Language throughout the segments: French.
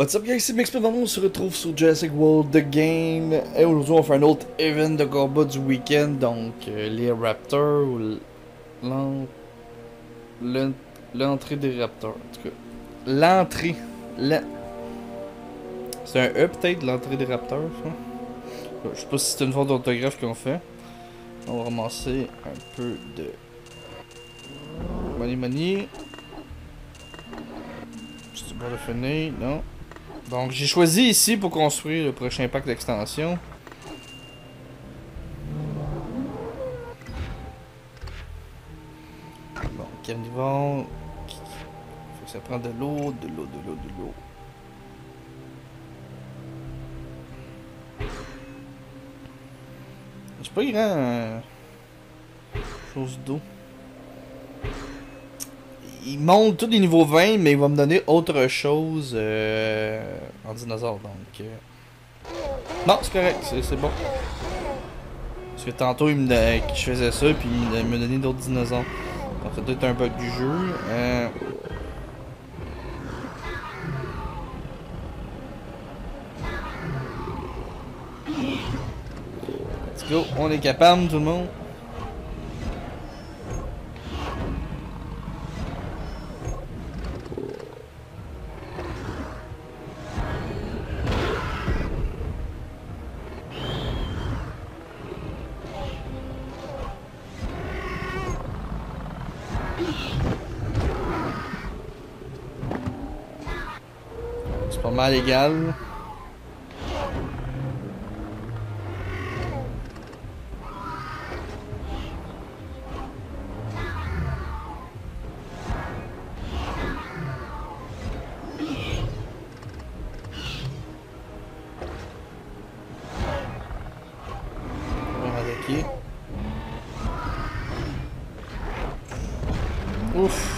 What's up guys, c'est Mixpedano, on se retrouve sur Jurassic World The Game. Et aujourd'hui on fait un autre event de combat du week-end. Donc les Raptors ou l'en- l'en- l'entrée des Raptors. En tout cas, l'entrée. la- C'est un E peut-être, l'entrée des Raptors. Hein? Je sais pas si c'est une faute d'orthographe qu'on fait. On va ramasser un peu de money. C'est bon de finir, non? Donc j'ai choisi ici pour construire le prochain pack d'extension. Bon, carnivore. Faut que ça prend de l'eau. J'ai pas grand chose d'eau. Il monte tous les niveaux 20, mais il va me donner autre chose en dinosaure. Donc. Non, c'est correct, c'est bon. Parce que tantôt, je faisais ça, puis il me donnait d'autres dinosaures. Donc, ça doit être un bug du jeu. Let's go, on est capable, tout le monde. C'est pas mal égal. On va attaquer. Ouf.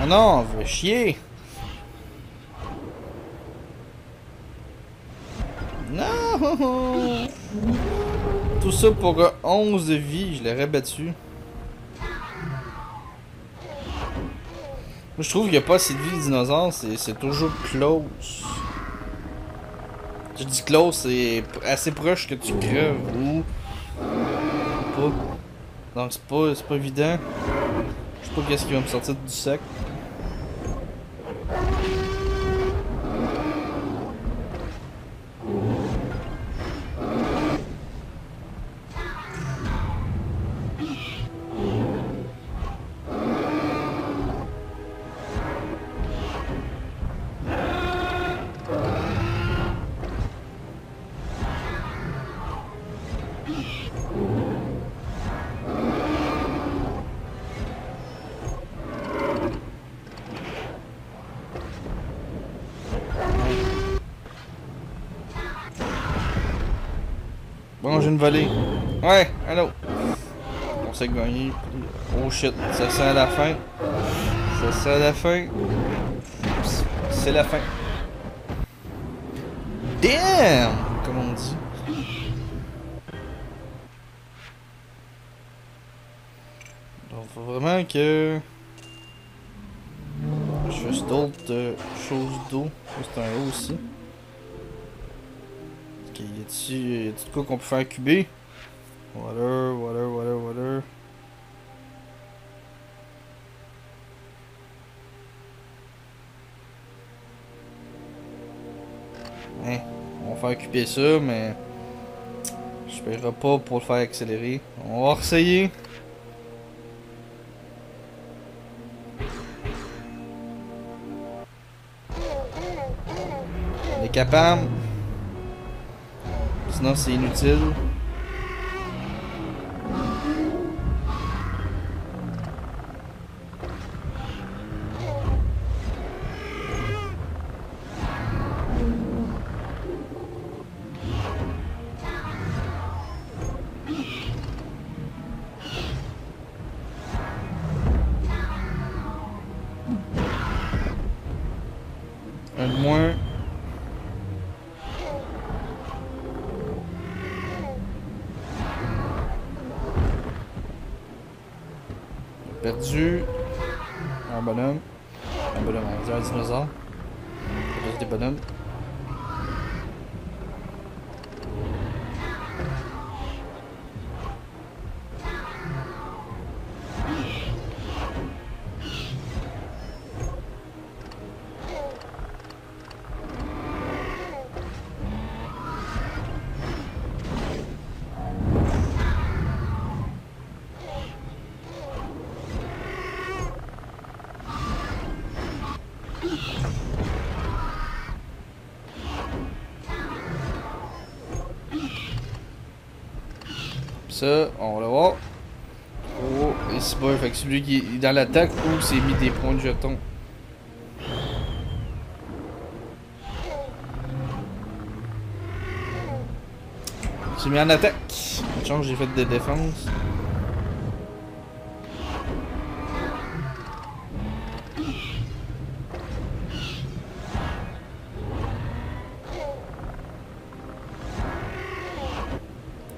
Ah non, on veut chier. Non. Tout ça pour 11 de vie, je l'aurais battu. Moi je trouve qu'il n'y a pas assez de vie les dinosaures, c'est toujours close. Je dis close, c'est assez proche que tu creves ou pas. Donc c'est pas évident. Je sais pas qu'est-ce qui va me sortir du sac. Bon, j'ai une volée. Ouais, allô. On s'est gagné. Oh shit, ça sent la fin. Ça sent la fin. C'est la fin. Damn! Comme on dit. Donc, faut vraiment que je fasse d'autres choses d'eau. C'est un eau aussi. Ok, y a-t-il de quoi qu'on peut faire cuber? Water. Hein, on va faire cuber ça, mais je paierai pas pour le faire accélérer. On va essayer. On est capable. Sinon c'est inutile. Un de moins. perdu un bonhomme. Un bonhomme, on va dire un dinosaure. J'ai perdu des bonhommes. Ça, on va le voir. Oh, et c'est bon, fait que celui qui est dans l'attaque ou s'est mis des points de jetons. J'ai mis en attaque. Une chance, j'ai fait des défenses.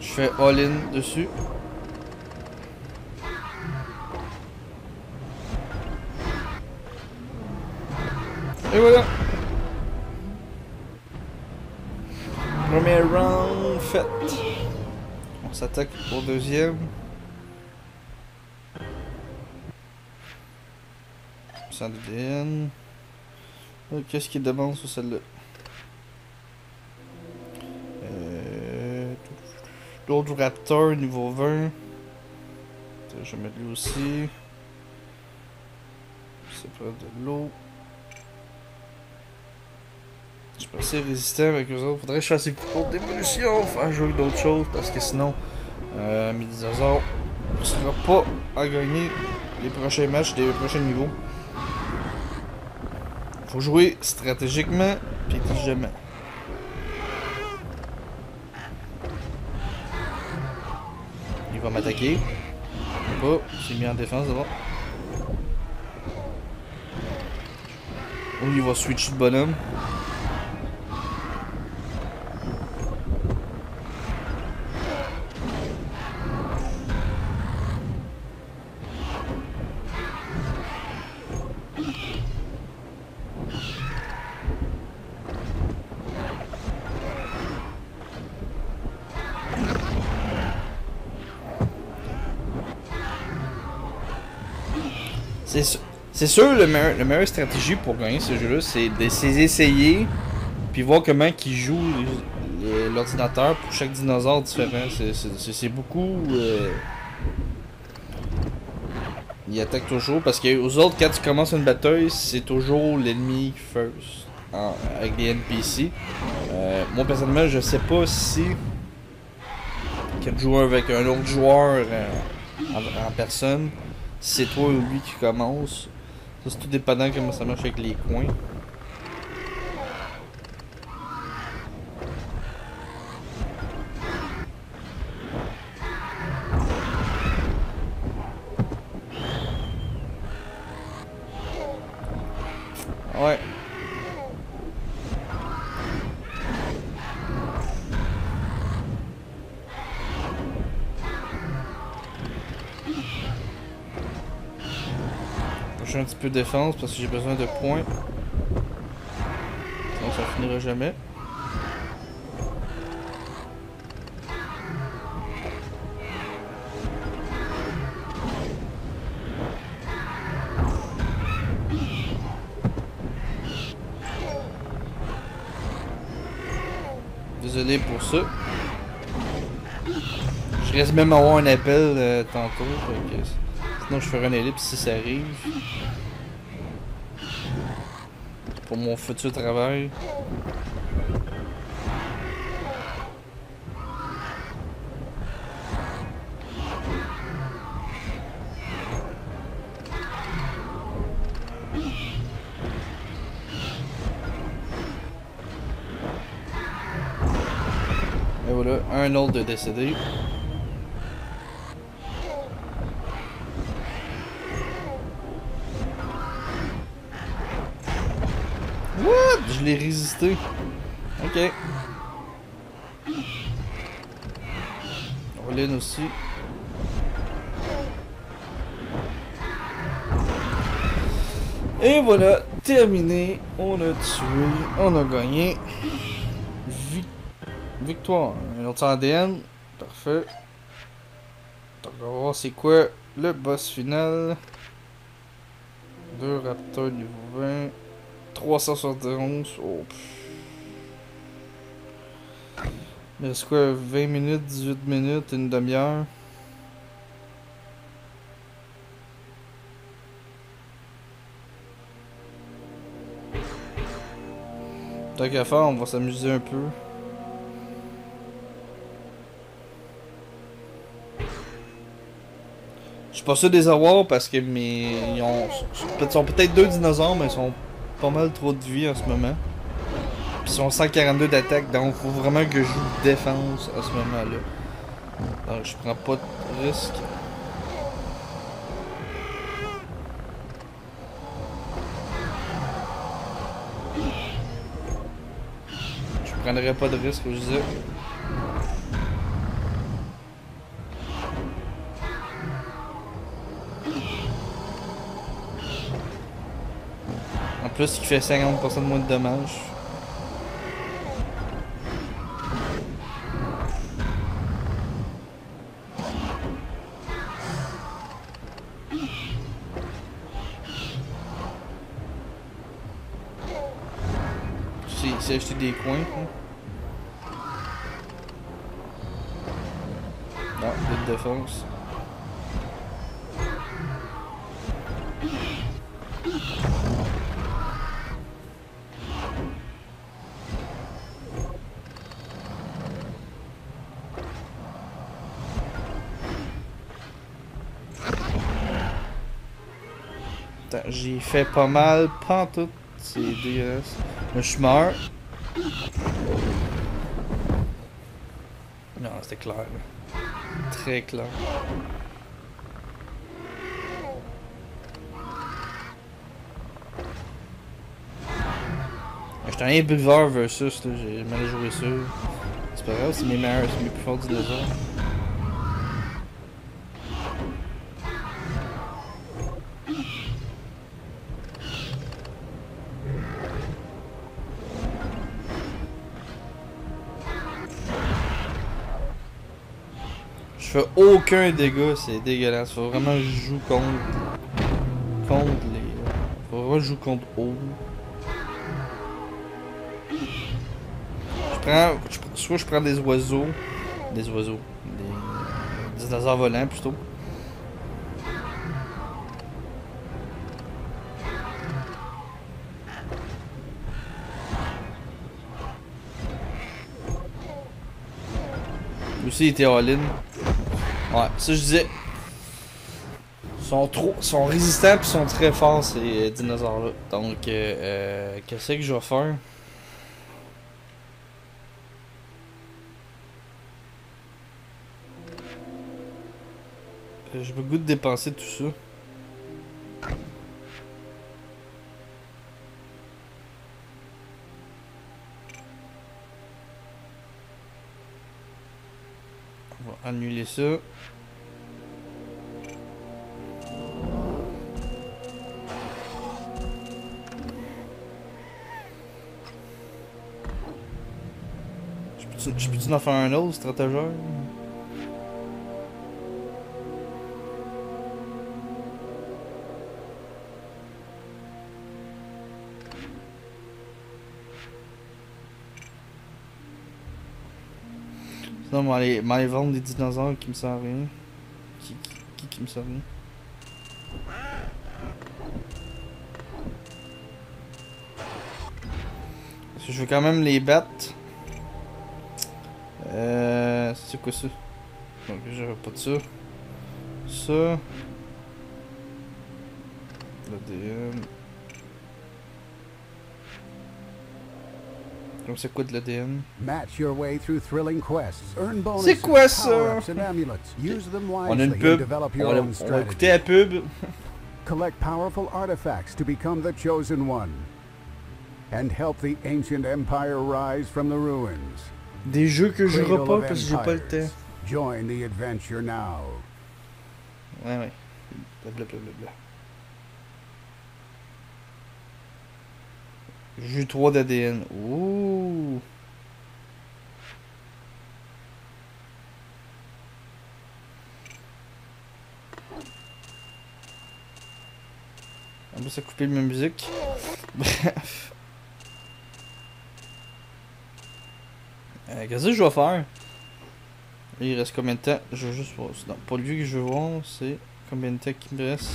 Je fais all-in dessus. Et voilà. Premier round fait. On s'attaque au deuxième. Sans DN. Qu'est-ce qu'il demande sur celle-là? L'autre Raptor niveau 20. Je vais mettre lui aussi. C'est pas de l'eau. Je suis pas assez résistant avec eux autres. Faudrait que je fasse des cours d'évolution, faire jouer d'autres choses parce que sinon, mes dinosaures ne sera pas à gagner les prochains matchs des prochains niveaux. Faut jouer stratégiquement puis intelligemment. Il va m'attaquer. Oh, il s'est mis en défense d'abord. Oh, il va switcher de bonhomme. C'est sûr, le meilleure stratégie pour gagner ce jeu-là, c'est d'essayer, puis voir comment il joue l'ordinateur pour chaque dinosaure différent. C'est beaucoup... il attaque toujours, parce qu'aux autres, quand tu commences une bataille, c'est toujours l'ennemi first, avec des NPC. Moi, personnellement, je sais pas si... quand tu joues avec un autre joueur en personne, c'est toi ou lui qui commence. Ça, c'est tout dépendant comment ça marche avec les coins. Ouais. Je fais un petit peu de défense parce que j'ai besoin de points. Sinon ça finira jamais. Désolé pour ça. Je risque même avoir un appel tantôt. Sinon je ferai un ellipse si ça arrive. Pour mon futur travail. Et voilà, un autre de décédé. What? Je l'ai résisté. Ok. Rollin aussi. Et voilà, terminé. On a tué, on a gagné. Victoire. Un autre ADN. Parfait. Donc, on va voir c'est quoi le boss final. 2 Raptors niveau 20. 371. Oh. Il reste quoi? 20 minutes, 18 minutes, une demi-heure. Tant qu'à faire, on va s'amuser un peu. Je suis pas sûr de les avoir parce que ils sont peut-être 2 dinosaures, mais ils sont pas mal trop de vie en ce moment. Puis ils sont 142 d'attaque, donc faut vraiment que je joue défense à ce moment-là. Donc je prends pas de risque. Je prendrais pas de risque, je disais. En plus, il fait 50% de moins de dommages. C'est acheter des coins. Non, de défense. J'ai fait pas mal, pas tout. C'est dégueulasse. Là, je meurs. Non, c'était clair. Là. Très clair. J'étais un buveur versus, j'ai mal joué ça. C'est pas grave, c'est mes meilleurs, c'est mes plus forts dinosaures. Je fais aucun dégât, c'est dégueulasse. Faut vraiment que je joue contre les. Faut vraiment que je joue contre O. Soit je prends des oiseaux. Des dinosaures volants plutôt. Aussi, il était all-in. Ouais, ça je disais. Sont résistants pis sont très forts ces dinosaures-là. Donc, qu'est-ce que je vais faire? J'ai pas le goût de dépenser tout ça. On va annuler ça. Je peux-tu en faire un autre stratégeur? Sinon, m'aller vendre des dinosaures qui me servent à rien. Qui me servent à rien? Parce que je veux quand même les battre. C'est quoi ça? Donc j'aurais pas de ça. Ça. L'ADN. Donc c'est quoi de l'ADN? C'est quoi ça? On a une pub. On va écouter la pub. Collect powerful artifacts to become the chosen one. And help the ancient empire rise from the ruins. Des jeux que je jouerai pas parce que j'ai pas le temps. Join the adventure now. Ouais. Blablabla. Jus 3 d'ADN. Ouh. En plus, ça a coupé ma musique. Bref. Qu'est-ce que je vais faire? Il reste combien de temps? Je veux juste voir. Non, pas lui que je veux voir, c'est combien de temps qu'il me reste?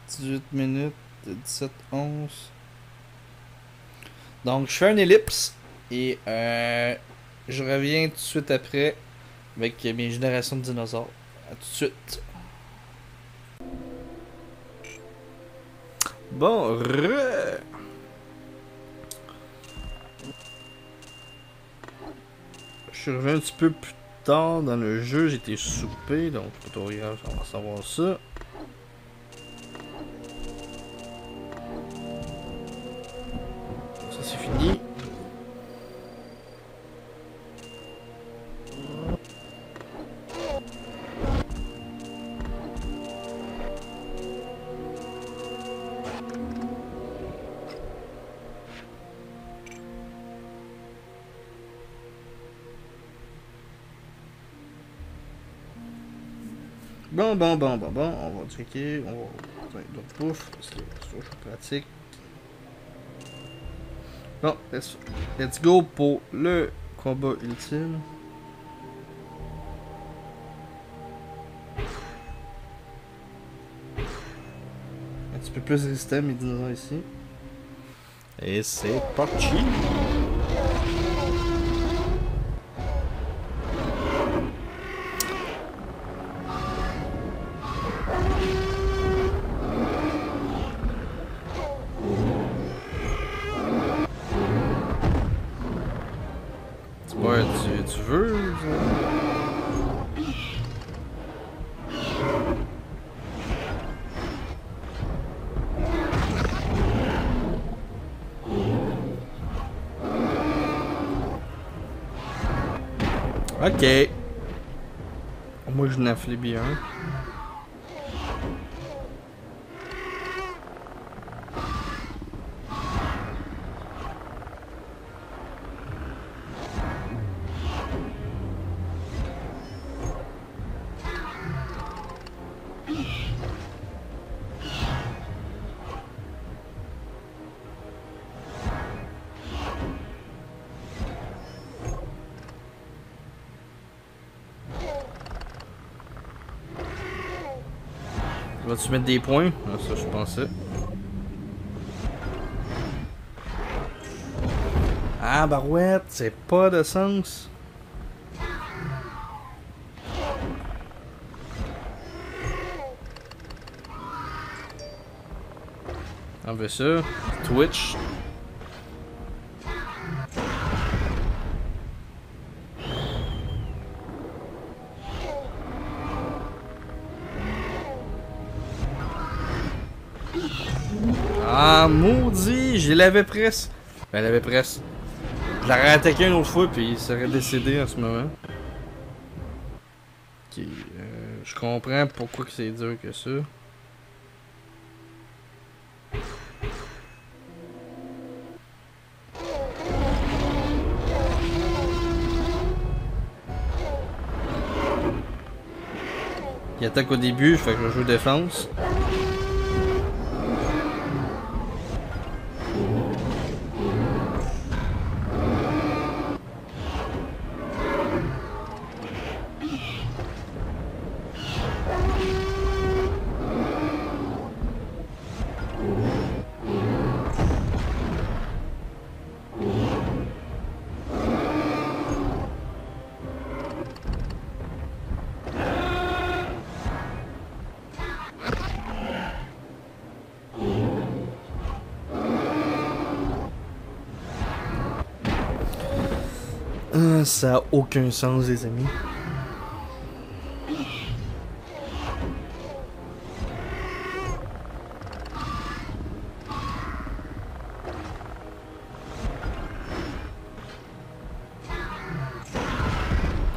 18 minutes, 17, 11. Donc, je fais un ellipse et je reviens tout de suite après avec mes générations de dinosaures. À tout de suite. Bon, je suis revenu un petit peu plus tard dans le jeu, j'étais soupé, donc tutoriel, on va savoir ça. Ça c'est fini. Bon, on va checker, on va donc pouf, parce que c'est toujours pratique. Bon, let's go pour le combat ultime. Un petit peu plus résistant mes dinosaures ici. Et c'est parti! Ouais, tu veux? Ok. Moi, je n'afflais bien. Vas-tu mettre des points? Ah, ça, je pensais. Ah, barouette, c'est pas de sens. On veut ça. Twitch. Ah, maudit! Je l'avais presque. Ben, elle avait presque. Je l'aurais attaqué une autre fois, puis il serait décédé en ce moment. Ok, je comprends pourquoi que c'est dur que ça. Il attaque au début, fait que je joue défense. Ah, ça a aucun sens, les amis.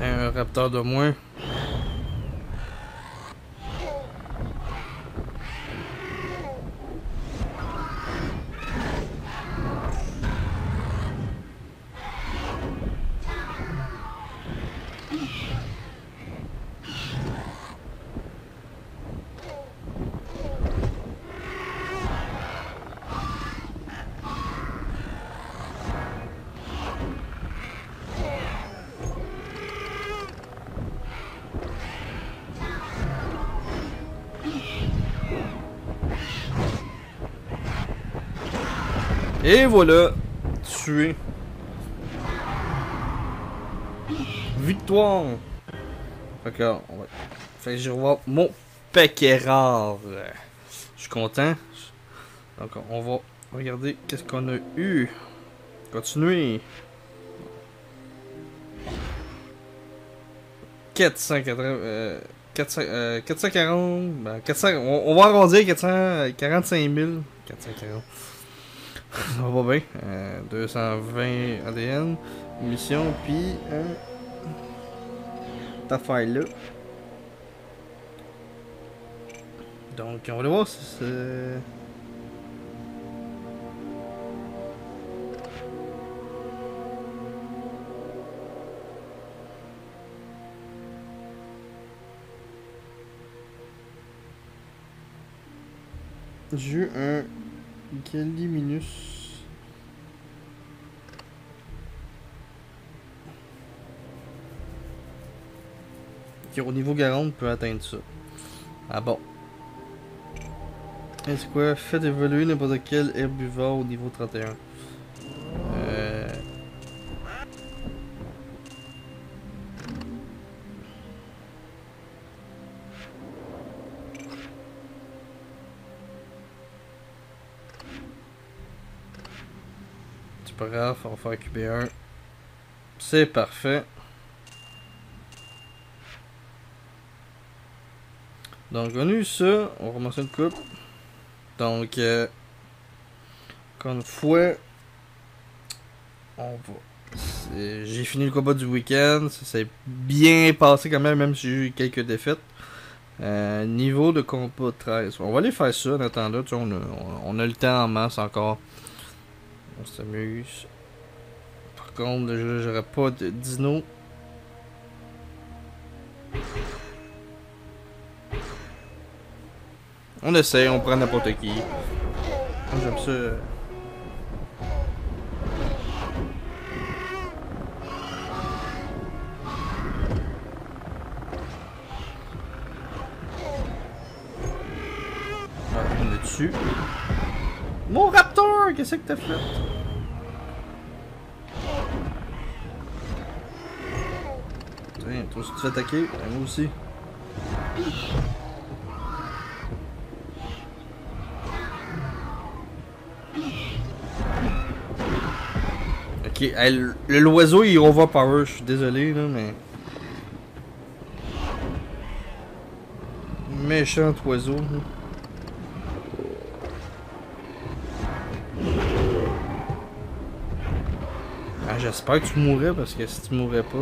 Un raptor de moins. Et voilà, tué. Victoire. Fait que, fait que je revois mon paquet rare. Je suis content. Donc on va regarder qu'est-ce qu'on a eu. Continuer. 440, ben 400, on va arrondir 445 000. 440. Ça va bien. 220 ADN, mission, puis cette affaire-là. Donc, on va aller voir si c'est... J'ai eu un Galiminus. Qui au niveau 40 peut atteindre ça. Ah bon. Et c'est quoi? Faites évoluer n'importe quel herbivore au niveau 31. C'est pas grave, on va faire QB1. C'est parfait. Donc on a eu ça, on va commencer une coupe. Donc encore une fois, on va. J'ai fini le combat du week-end, ça s'est bien passé quand même si j'ai eu quelques défaites. Niveau de combat 13. On va aller faire ça en attendant, tu sais, on a le temps en masse encore. On s'amuse. Par contre, là, j'aurais pas de dino. On essaye, on prend n'importe qui. J'aime ça. On est dessus. Mon raptor, qu'est-ce que t'as fait? Tiens, toi aussi tu te fais attaquer, moi aussi. Ok, l'oiseau il overpower, je suis désolé là, mais... Méchant oiseau. Ah, j'espère que tu mourrais parce que si tu mourrais pas...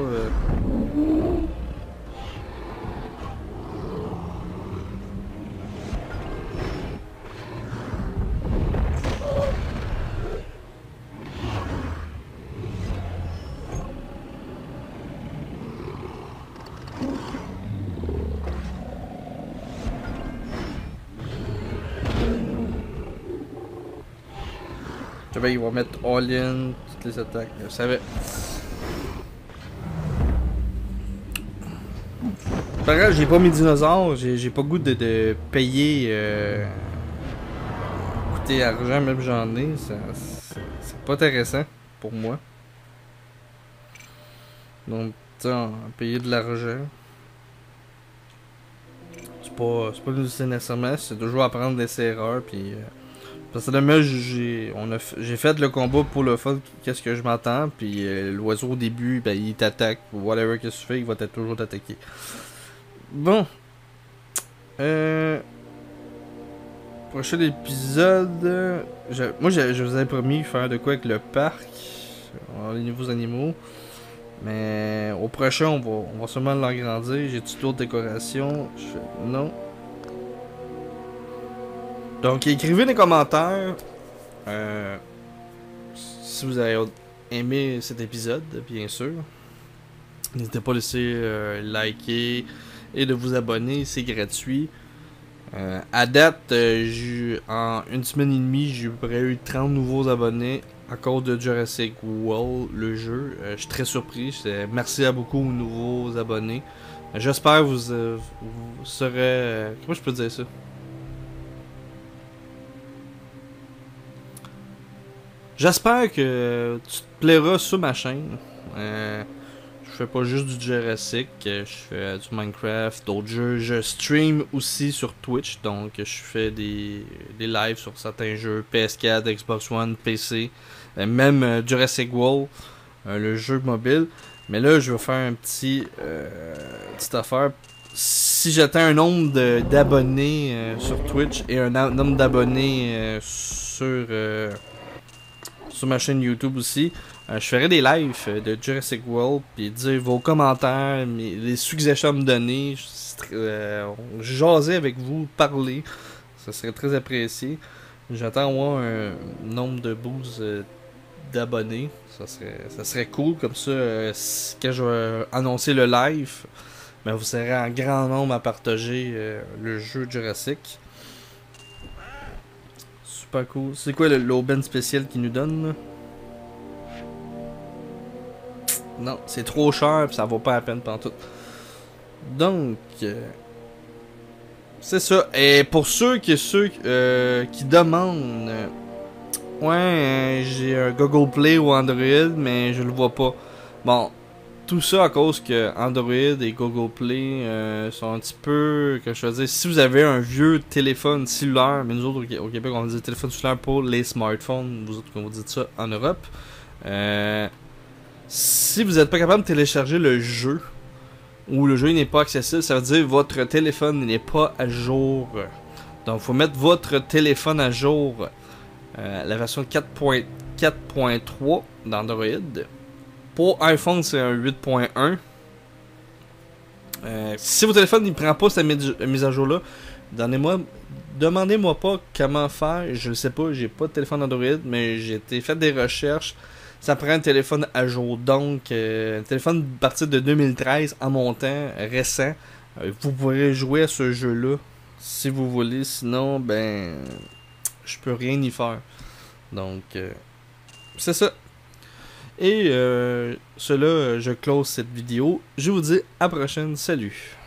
il va mettre all-in, toutes les attaques, je savais. Par contre, j'ai pas mes dinosaures, j'ai pas goût de payer coûter argent, même j'en ai, c'est pas intéressant pour moi. Donc, payer de l'argent. C'est pas nécessairement, c'est toujours apprendre de ses erreurs, puis... Personnellement, j'ai fait le combat pour le fun, qu'est-ce que je m'entends, puis l'oiseau au début, ben, il t'attaque, whatever que tu fais, il va toujours t'attaquer. Bon. Prochain épisode, moi je vous avais promis faire de quoi avec le parc, les nouveaux animaux, mais au prochain on va seulement l'agrandir. J'ai-tu d'autres décorations? Non. Donc, écrivez des commentaires si vous avez aimé cet épisode, bien sûr. N'hésitez pas à laisser liker et de vous abonner, c'est gratuit. À date, en une semaine et demie, j'ai eu 30 nouveaux abonnés à cause de Jurassic World, le jeu. Je suis très surpris. Merci à beaucoup aux nouveaux abonnés. J'espère que vous serez... comment je peux dire ça? J'espère que tu te plairas sur ma chaîne. Je fais pas juste du Jurassic, je fais du Minecraft, d'autres jeux. Je stream aussi sur Twitch, donc je fais des lives sur certains jeux, PS4, Xbox One, PC, même Jurassic World, le jeu mobile. Mais là, je vais faire un petite affaire. Si j'atteins un nombre d'abonnés sur Twitch et un nombre d'abonnés sur ma chaîne YouTube aussi, je ferai des lives de Jurassic World, puis dire vos commentaires, les suggestions à me donner, jaser avec vous, parler, ça serait très apprécié. J'attends au moins un nombre de boosts d'abonnés, ça serait cool, comme ça, quand je vais annoncer le live, ben, vous serez en grand nombre à partager le jeu Jurassic. Super cool. C'est quoi l'aubaine spéciale qu'ils nous donne là? Non, c'est trop cher et ça vaut pas la peine pantoute. Donc, c'est ça. Et pour ceux qui demandent, j'ai un Google Play ou Android, mais je le vois pas. Bon, tout ça à cause que Android et Google Play sont un petit peu, que je veux dire, si vous avez un vieux téléphone cellulaire, mais nous autres au Québec on dit téléphone cellulaire pour les smartphones, vous autres quand vous dites ça en Europe, si vous n'êtes pas capable de télécharger le jeu, ou le jeu n'est pas accessible, ça veut dire que votre téléphone n'est pas à jour. Donc il faut mettre votre téléphone à jour, la version 4.3 d'Android. Pour iPhone, c'est un 8.1. Si votre téléphone ne prend pas cette mise à jour-là, demandez-moi pas comment faire. Je ne sais pas, j'ai pas de téléphone Android, mais j'ai fait des recherches. Ça prend un téléphone à jour. Donc, un téléphone à partir de 2013, en montant, récent. Vous pourrez jouer à ce jeu-là si vous voulez. Sinon, ben, je peux rien y faire. Donc, c'est ça. Et cela, je close cette vidéo. Je vous dis à la prochaine. Salut.